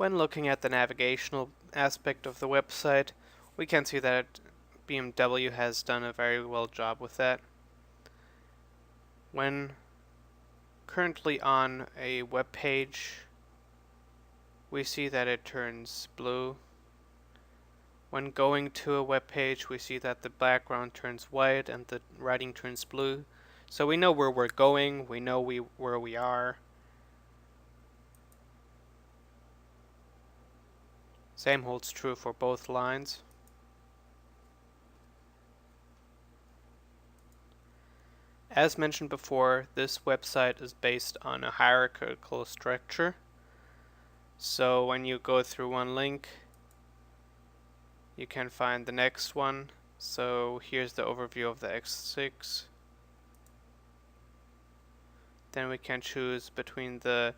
When looking at the navigational aspect of the website, we can see that BMW has done a very well job with that. When currently on a web page, we see that it turns blue. When going to a web page, we see that the background turns white and the writing turns blue. So we know where we're going, we know where we are. Same holds true for both lines. As mentioned before, this website is based on a hierarchical structure. So when you go through one link, you can find the next one. So here's the overview of the X6. Then we can choose between the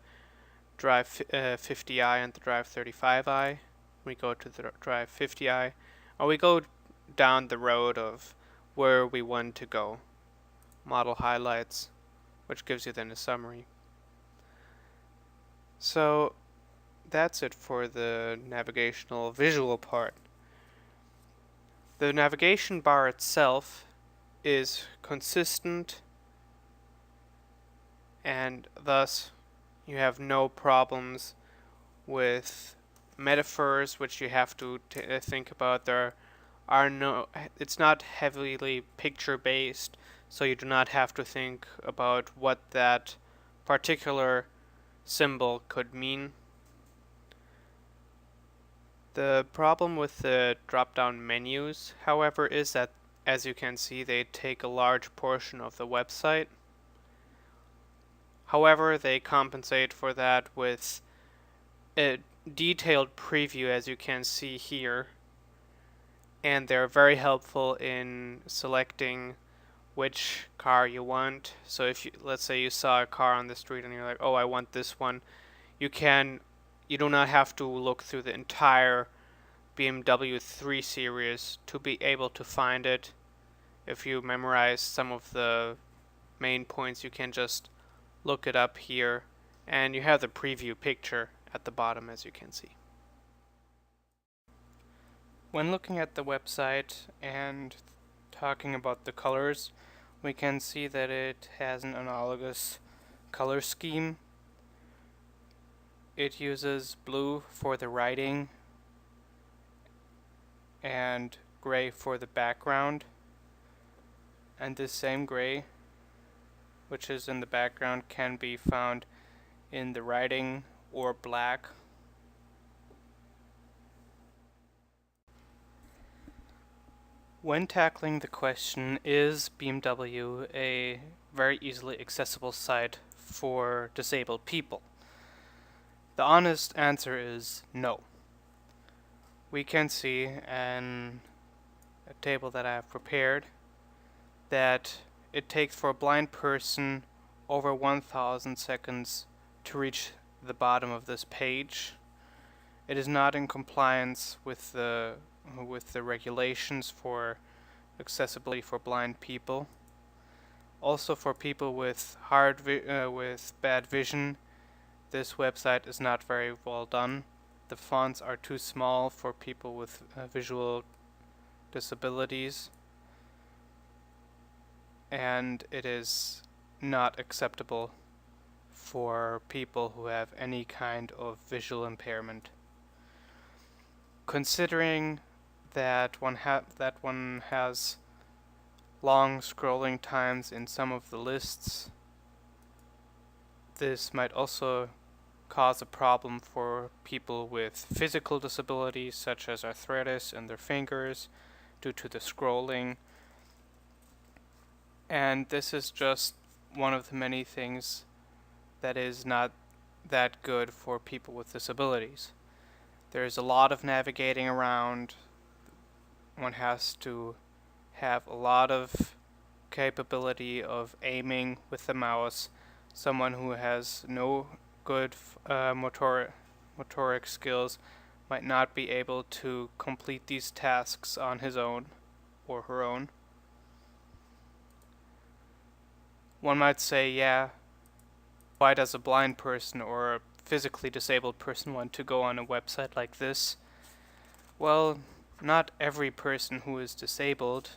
Drive 50i and the Drive 35i. We go to the Drive 50i, or we go down the road of where we want to go. Model highlights, which gives you then a summary. So that's it for the navigational visual part. The navigation bar itself is consistent, and thus you have no problems with metaphors which you have to think about. It's not heavily picture based, so you do not have to think about what that particular symbol could mean. The problem with the drop-down menus, however, is that, as you can see, they take a large portion of the website. However, they compensate for that with a detailed preview, as you can see here, and they're very helpful in selecting which car you want. So if let's say you saw a car on the street and you're like, oh, I want this one, you do not have to look through the entire BMW 3 Series to be able to find it. If you memorize some of the main points, you can just look it up here, and you have the preview picture at the bottom, as you can see. When looking at the website and talking about the colors, we can see that it has an analogous color scheme. It uses blue for the writing and gray for the background, and this same gray, which is in the background, can be found in the writing or black. When tackling the question, is BMW a very easily accessible site for disabled people? The honest answer is no. We can see in a table that I have prepared that it takes for a blind person over 1,000 seconds to reach the bottom of this page. It is not in compliance with the regulations for accessibility for blind people. Also, for people with bad vision, this website is not very well done. The fonts are too small for people with visual disabilities, and it is not acceptable for people who have any kind of visual impairment. Considering that one has long scrolling times in some of the lists, this might also cause a problem for people with physical disabilities such as arthritis in their fingers due to the scrolling. And this is just one of the many things that is not that good for people with disabilities. There's a lot of navigating around. One has to have a lot of capability of aiming with the mouse. Someone who has no good motoric skills might not be able to complete these tasks on his own or her own. One might say, yeah, why does a blind person or a physically disabled person want to go on a website like this? Well, not every person who is disabled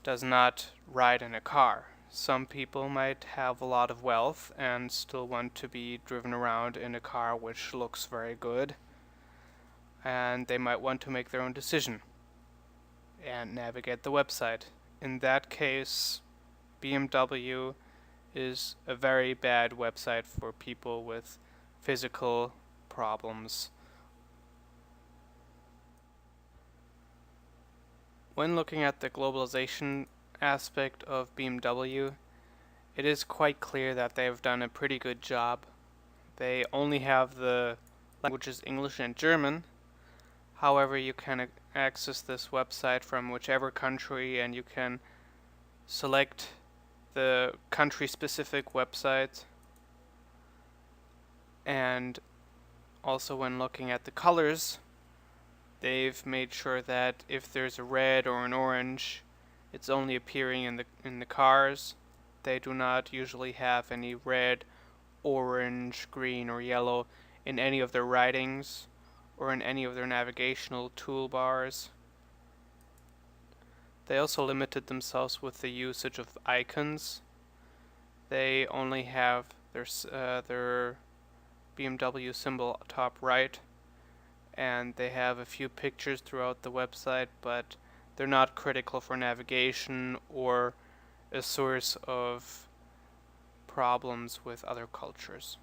does not ride in a car. Some people might have a lot of wealth and still want to be driven around in a car which looks very good, and they might want to make their own decision and navigate the website. In that case, BMW is a very bad website for people with physical problems. When looking at the globalization aspect of BMW, it is quite clear that they have done a pretty good job. They only have the languages English and German. However, you can access this website from whichever country, and you can select the country-specific website. And also when looking at the colors, they've made sure that if there's a red or an orange, it's only appearing in the cars. They do not usually have any red, orange, green, or yellow in any of their writings or in any of their navigational toolbars. They also limited themselves with the usage of icons. They only have their BMW symbol top right, and they have a few pictures throughout the website, but they're not critical for navigation or a source of problems with other cultures.